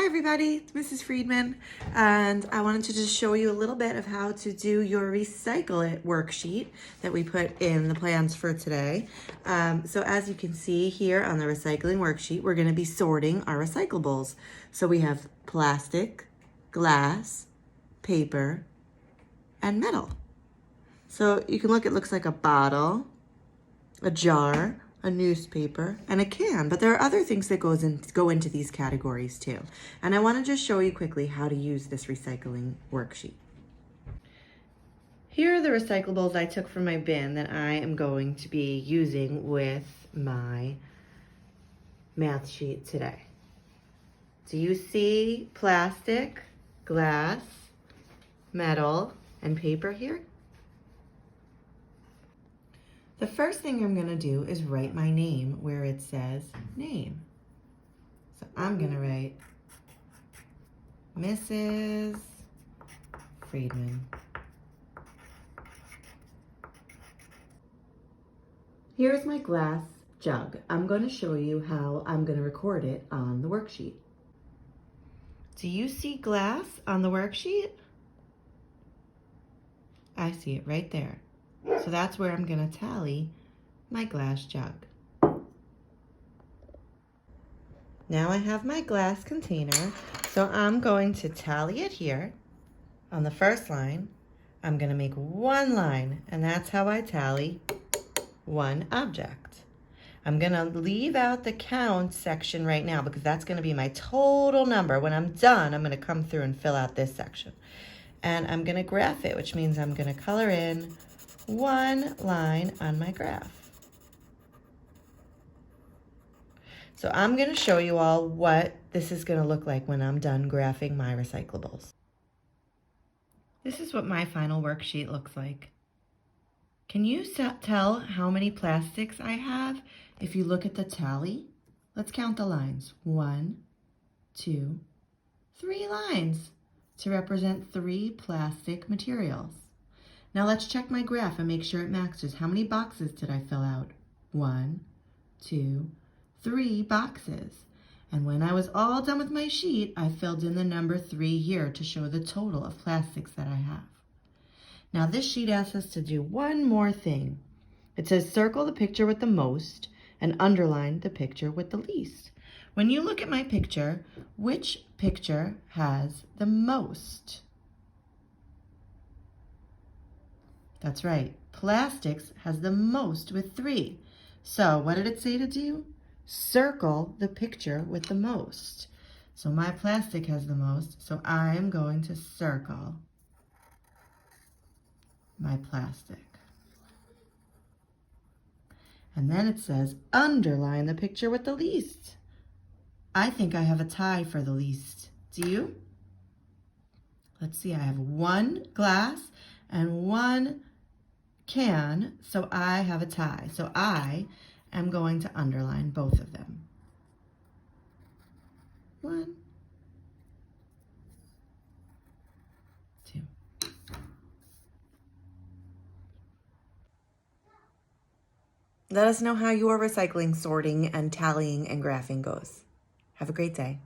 everybody, it's Mrs. Friedman, and I wanted to just show you a little bit of how to do your Recycle It worksheet that we put in the plans for today. So as you can see here on the recycling worksheet, we're going to be sorting our recyclables. So we have plastic, glass, paper, and metal. So you can look, it looks like a bottle, a jar, a newspaper, and a can, but there are other things that go into these categories too. And I want to just show you quickly how to use this recycling worksheet. Here are the recyclables I took from my bin that I am going to be using with my math sheet today. Do you see plastic, glass, metal, and paper here? The first thing I'm going to do is write my name where it says name. So I'm going to write Mrs. Friedman. Here's my glass jug. I'm going to show you how I'm going to record it on the worksheet. Do you see glass on the worksheet? I see it right there. So that's where I'm going to tally my glass jug. Now I have my glass container, so I'm going to tally it here. On the first line, I'm going to make one line, and that's how I tally one object. I'm going to leave out the count section right now because that's going to be my total number. When I'm done, I'm going to come through and fill out this section. And I'm going to graph it, which means I'm going to color in one line on my graph. So I'm going to show you all what this is going to look like when I'm done graphing my recyclables. This is what my final worksheet looks like. Can you tell how many plastics I have if you look at the tally? Let's count the lines. 1, 2, 3 lines to represent 3 plastic materials. Now let's check my graph and make sure it matches. How many boxes did I fill out? 1, 2, 3 boxes. And when I was all done with my sheet, I filled in the number 3 here to show the total of plastics that I have. Now this sheet asks us to do one more thing. It says circle the picture with the most and underline the picture with the least. When you look at my picture, which picture has the most? That's right, plastics has the most with 3. So what did it say to do? Circle the picture with the most. So my plastic has the most, so I am going to circle my plastic. And then it says underline the picture with the least. I think I have a tie for the least. Do you? Let's see, I have 1 glass and 1 can, so I have a tie. So I am going to underline both of them. 1, 2. Let us know how your recycling, sorting, and tallying and graphing goes. Have a great day.